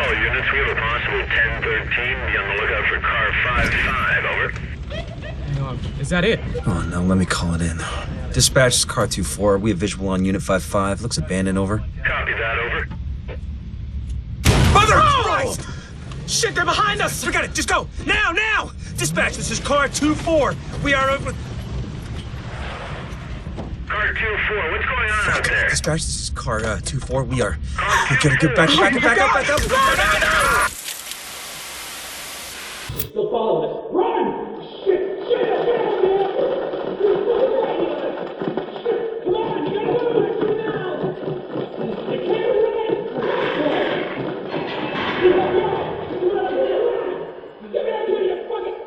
all units. We have a possible 1013. Be on the lookout for car 55. Over. Is that it? Oh, no, let me call it in. Dispatch is car 24. We have visual on unit 55. Looks abandoned, over. Copy that, over. Mother Christ! Shit, they're behind us! Forget it, just go! Now, now! Dispatch, this is car 24. We are over... Car 24, what's going on out there? Dispatch, this is car 24. We are... Car We gotta get back up. Still following us. Run! Shit! Shit! Shit! Come on! You gotta move it now! You can't run! Get back here, you fucking...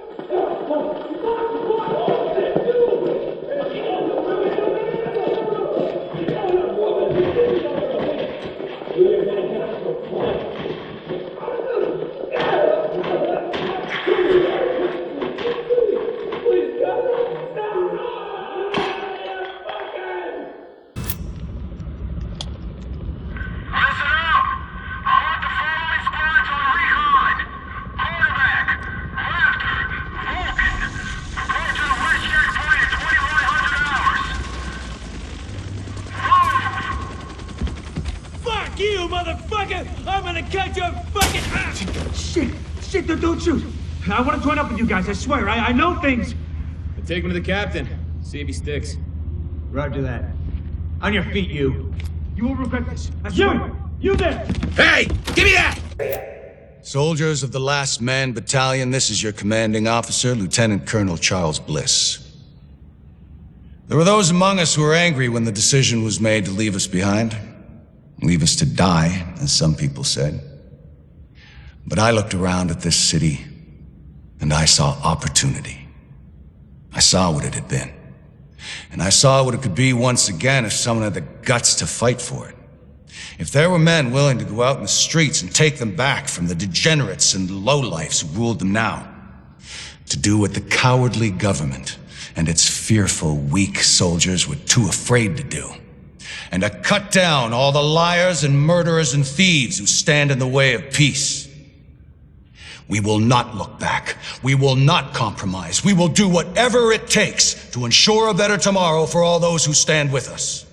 You motherfucker! I'm gonna cut your fucking ass! Shit, don't shoot! I want to join up with you guys, I swear. I know things. Take him to the captain. See if he sticks. Roger that. On your feet, you. You will regret this. I swear. You there! Hey! Give me that! Soldiers of the Last Man Battalion, this is your commanding officer, Lieutenant Colonel Charles Bliss. There were those among us who were angry when the decision was made to leave us behind. Leave us to die, as some people said. But I looked around at this city, and I saw opportunity. I saw what it had been. And I saw what it could be once again if someone had the guts to fight for it. If there were men willing to go out in the streets and take them back from the degenerates and lowlifes who ruled them now. To do what the cowardly government and its fearful, weak soldiers were too afraid to do. And to cut down all the liars and murderers and thieves who stand in the way of peace. We will not look back. We will not compromise. We will do whatever it takes to ensure a better tomorrow for all those who stand with us.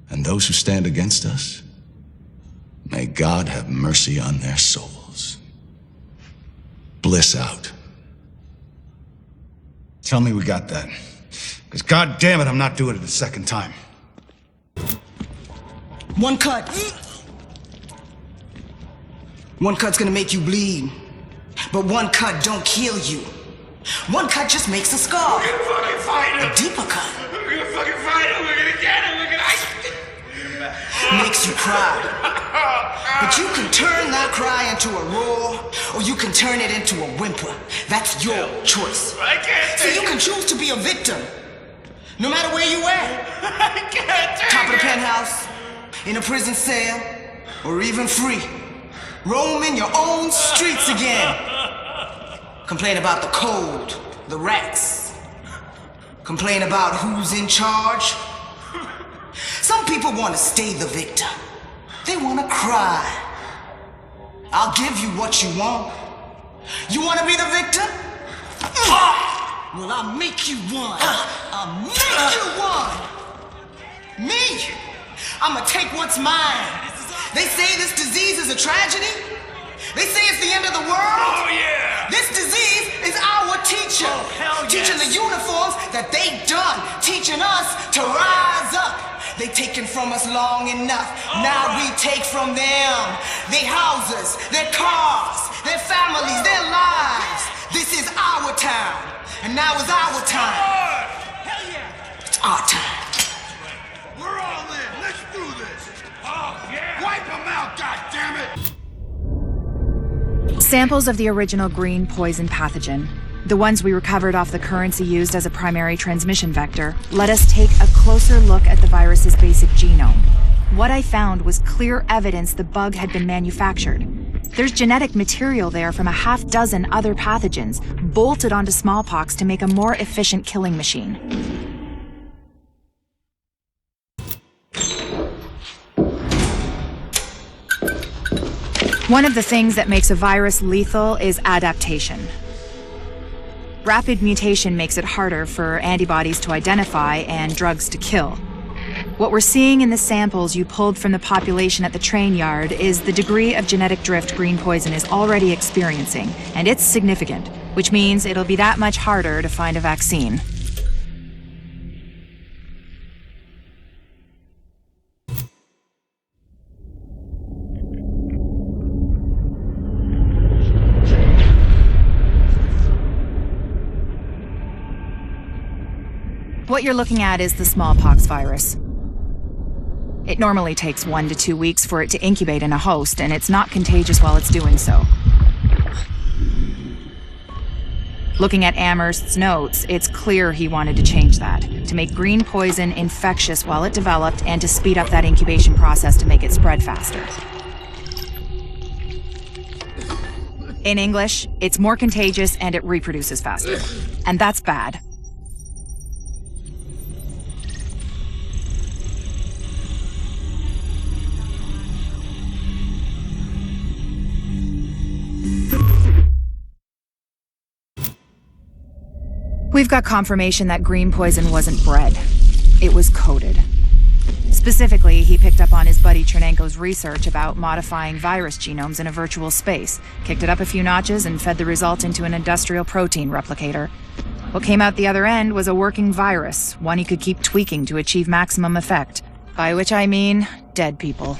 And those who stand against us, may God have mercy on their souls. Bliss out. Tell me we got that. Because God damn it, I'm not doing it a second time. One cut. One cut's gonna make you bleed. But one cut don't kill you. One cut just makes a scar. We're gonna fucking fight him. A deeper cut. We're gonna fucking fight him. We're gonna get him. We're gonna... Makes you cry. But you can turn that cry into a roar, or you can turn it into a whimper. That's your choice. I can't So you can choose to be a victim. No matter where you at. I can't take Top of the penthouse, in a prison cell, or even free. Roaming your own streets again. Complain about the cold, the rats. Complain about who's in charge. Some people want to stay the victim. They want to cry. I'll give you what you want. You want to be the victim? Well, I'll make you one. I'll make you one. Me? I'ma take what's mine. They say this disease is a tragedy. They say it's the end of the world. Oh, yeah. This disease is our teacher. Oh, hell yes. Teaching the uniforms that they done. Teaching us to rise up. They taken from us long enough. Now we take from them. Their houses, their cars, their families, their lives. This is our town. And now is our time. Hell yeah. It's our time. We're all in. Let's do this. Oh, yeah. Wipe them out, goddammit. Samples of the original green poison pathogen, the ones we recovered off the currency used as a primary transmission vector, let us take a closer look at the virus's basic genome. What I found was clear evidence the bug had been manufactured. There's genetic material there from a half dozen other pathogens, bolted onto smallpox to make a more efficient killing machine. One of the things that makes a virus lethal is adaptation. Rapid mutation makes it harder for antibodies to identify and drugs to kill. What we're seeing in the samples you pulled from the population at the train yard is the degree of genetic drift green poison is already experiencing, and it's significant, which means it'll be that much harder to find a vaccine. What you're looking at is the smallpox virus. It normally takes 1 to 2 weeks for it to incubate in a host, and it's not contagious while it's doing so. Looking at Amherst's notes, it's clear he wanted to change that, to make green poison infectious while it developed, and to speed up that incubation process to make it spread faster. In English, it's more contagious and it reproduces faster. And that's bad. We've got confirmation that green poison wasn't bred. It was coded. Specifically, he picked up on his buddy Chernenko's research about modifying virus genomes in a virtual space, kicked it up a few notches, and fed the result into an industrial protein replicator. What came out the other end was a working virus, one he could keep tweaking to achieve maximum effect. By which I mean, dead people.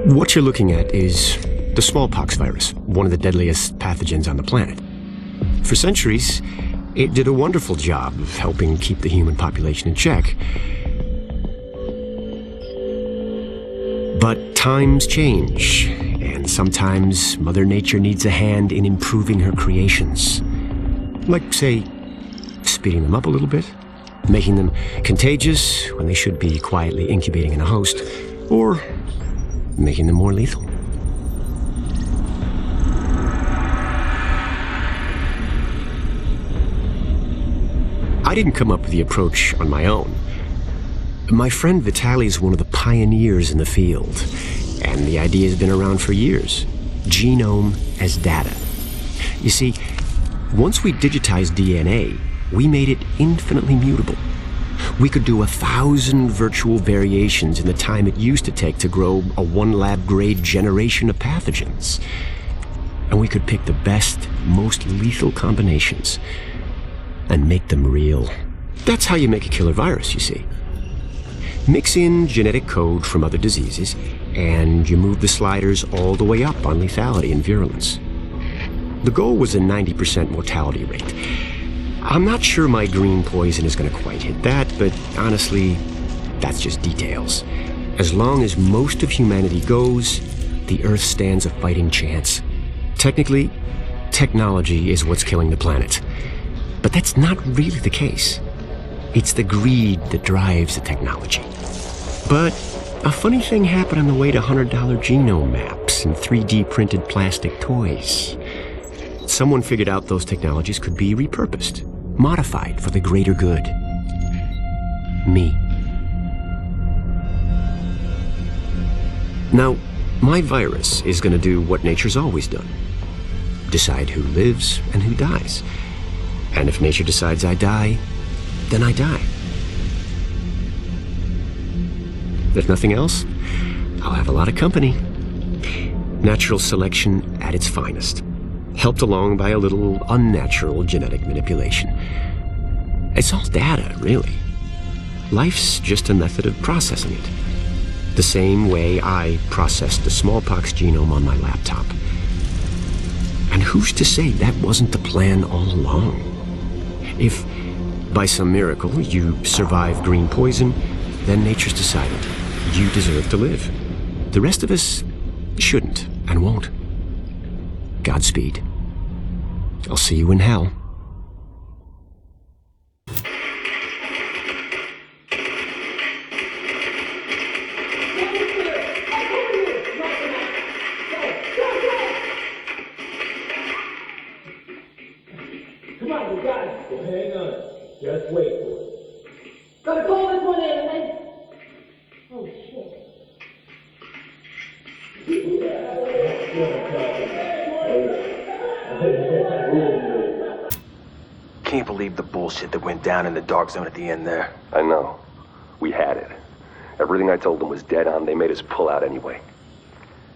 What you're looking at is the smallpox virus, one of the deadliest pathogens on the planet. For centuries, it did a wonderful job of helping keep the human population in check. But times change, and sometimes Mother Nature needs a hand in improving her creations. Like, say, speeding them up a little bit, making them contagious when they should be quietly incubating in a host, or making them more lethal. I didn't come up with the approach on my own. My friend Vitaly is one of the pioneers in the field, and the idea has been around for years. Genome as data. You see, once we digitized DNA, we made it infinitely mutable. We could do 1,000 virtual variations in the time it used to take to grow a 1 lab-grade generation of pathogens. And we could pick the best, most lethal combinations and make them real. That's how you make a killer virus, you see. Mix in genetic code from other diseases, and you move the sliders all the way up on lethality and virulence. The goal was a 90% mortality rate. I'm not sure my green poison is going to quite hit that, but honestly, that's just details. As long as most of humanity goes, the Earth stands a fighting chance. Technically, technology is what's killing the planet. But that's not really the case. It's the greed that drives the technology. But a funny thing happened on the way to $100 genome maps and 3D printed plastic toys. Someone figured out those technologies could be repurposed, modified for the greater good. Me. Now, my virus is going to do what nature's always done. Decide who lives and who dies. And if nature decides I die, then I die. If nothing else, I'll have a lot of company. Natural selection at its finest, helped along by a little unnatural genetic manipulation. It's all data, really. Life's just a method of processing it. The same way I processed the smallpox genome on my laptop. And who's to say that wasn't the plan all along? If, by some miracle, you survive green poison, then nature's decided you deserve to live. The rest of us shouldn't and won't. Godspeed. I'll see you in hell. Come on, you guys. Well, hang on. Just wait for it. Gotta call this one in, man. Oh, shit. Can't believe the bullshit that went down in the dark zone at the end there. I know. We had it. Everything I told them was dead on. They made us pull out anyway.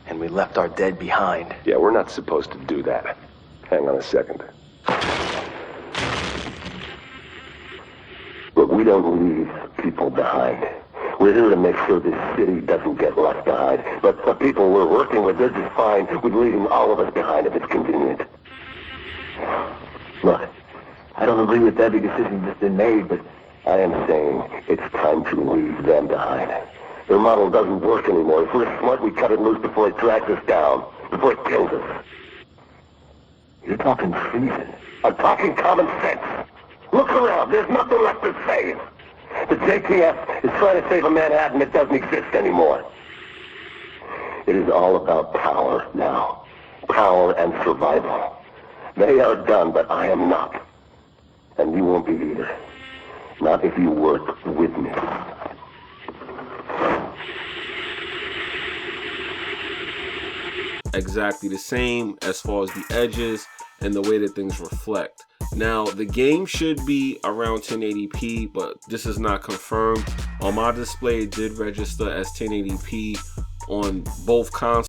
And we left our dead behind. Yeah, we're not supposed to do that. Hang on a second. Look, we don't leave people behind. We're here to make sure this city doesn't get left behind. But the people we're working with, they're just fine with leaving all of us behind if it's convenient. Look, I don't agree with every decision that's been made, but I am saying it's time to leave them behind. Their model doesn't work anymore. If we're smart, we cut it loose before it drags us down, before it kills us. You're talking treason. I'm talking common sense. Look around. There's nothing left to save. The JTF is trying to save a Manhattan that doesn't exist anymore. It is all about power now. Power and survival. They are done, but I am not. And you won't be either. Not if you work with me. Exactly the same as far as the edges and the way that things reflect. Now, the game should be around 1080p, but this is not confirmed. On my display, it did register as 1080p on both consoles.